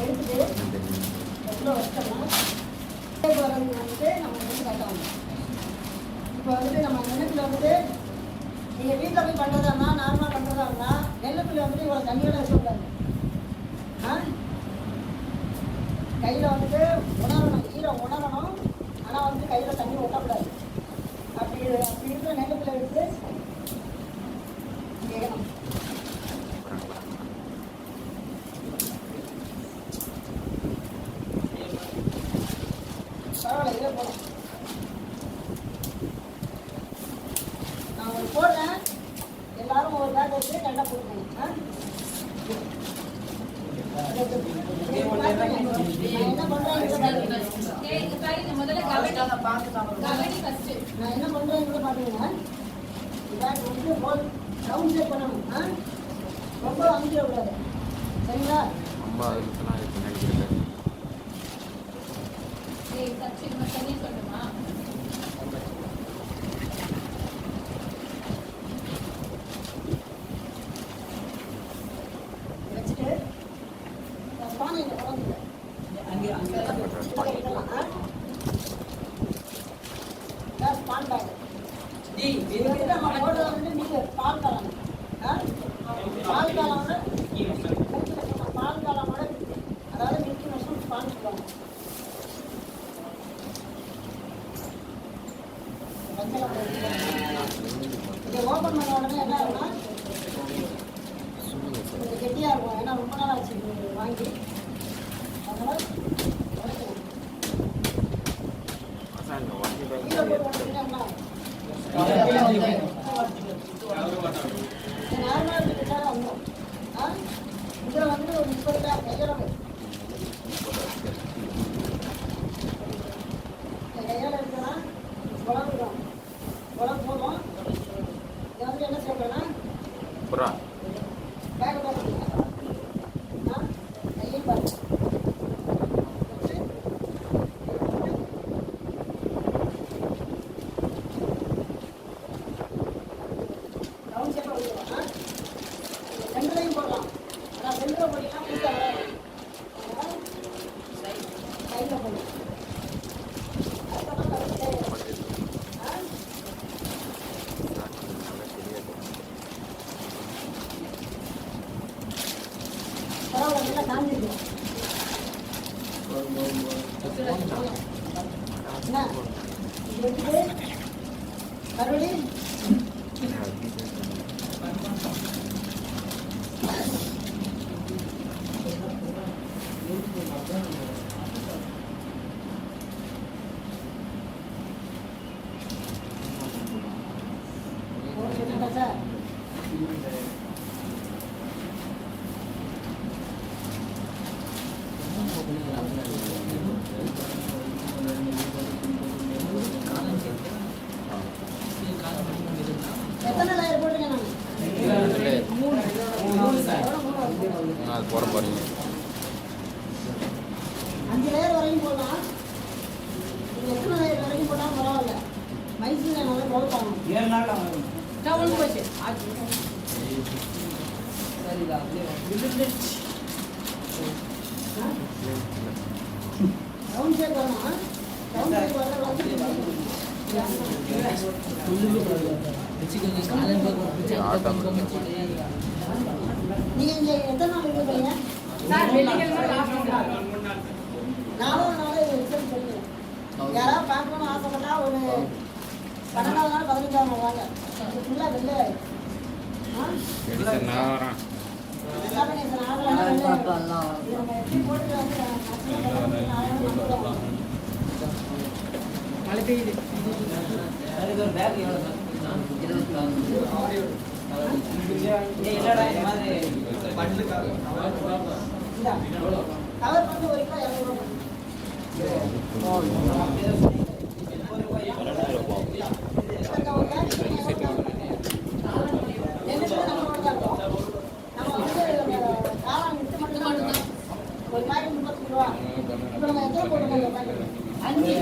எடுத்துட்டு எவ்வளோ வச்சிட்டோம்னா வந்துட்டு நம்ம வந்து கட்டணும். இப்போ வந்துட்டு நம்ம நெல்லுக்குள்ள வந்துட்டு நீங்கள் வீட்டில் போய் பண்ணுறதா இருந்தால் நார்மலாக பண்ணுறதா இருந்தால் நெல்லுக்குள்ள வந்துட்டு இவ்வளோ தண்ணியோட வச்சுருக்காங்க. கையில் வந்துட்டு உணரணும், ஈரம் உணரணும். ஆனால் வந்துட்டு கையில் தண்ணி ஒட்டக்கூடாது. அப்படி இருக்கிற நெல்லுக்குள்ள எடுத்து வேகணும். பரவாயில்ல, இதில் போகணும். நான் ஒரு போடுறேன், எல்லாரும் ஒரு பேக் வச்சு கரெக்டாக போட்டுக்கணும். என்ன பண்றேன் பாத்தீங்கன்னா வந்து ஹோல் ரவுண்ட் ஷேப் பண்ணணும். ரொம்ப அமைச்சிடக்கூடாது, சரிங்களா? வச்சுட்டு பானை பான் பேக் நம்ம வந்து நீங்க பால் காலம் பால் காலமோட பால் காலமோட அதாவது மில்கி மஷ்ரூம் பால் சொல்லுவாங்க. இதை ஓப்பன் பண்ண உடனே என்ன ஆகும்னா கொஞ்சம் கெட்டியாக இருக்கும். ஏன்னா ரொம்ப நாள் ஆச்சு வாங்கி, அதனால இதில் வந்து ஒரு 30 கையளவு இருக்குன்னா குழம்பு போதும். இதை வந்து என்ன செய்யணும்னா பேக்க பார்த்துக்கலாம். கையை பார்த்து சென்டரையும் போடலாம். ஆனால் சென்டரை போட்டீங்கன்னா புதுசாக வராது. சைடில் போடணும். பரவாயில்ல, நல்லா காஞ்சிருக்கும். என்ன இது வச்சுட்டு மறுபடியும் சார் எத்தனை லேயர் போட்டுங்க? நான் போட போறீங்க 5 லேயர் வரைக்கும் போடலாம். நீங்கள் எத்தனை லேயர் வரைக்கும் போட்டாலும் பரவாயில்ல. மைசூர் நல்லா டெவலப் ஆகணும். 7 நாள் ஆகும். டவுன் போச்சு சரிதா ரவுண்ட் ஷேப் வரணும். ரவுண்ட் ஷேப் வர நீங்க இங்க எத்தனை நாள் இருக்க போறீங்க? 4 நாள் எக்ஸாம் சொல்லுங்க. யாராவது பார்க்கணும்னு ஆசைப்பட்டா ஒரு 12 நாள் 15 நாள் வாங்க. ஃபுல்லா வெளில மழை பெய்யுது. பேக் எவ்வளோ? 24. கவர் பண்ணி ஒரு கிலோ 200 ஒரு பாக்கெட் 30 ரூபா. இப்போ நம்ம எத்தனை போட்டுருக்கோம்? 5.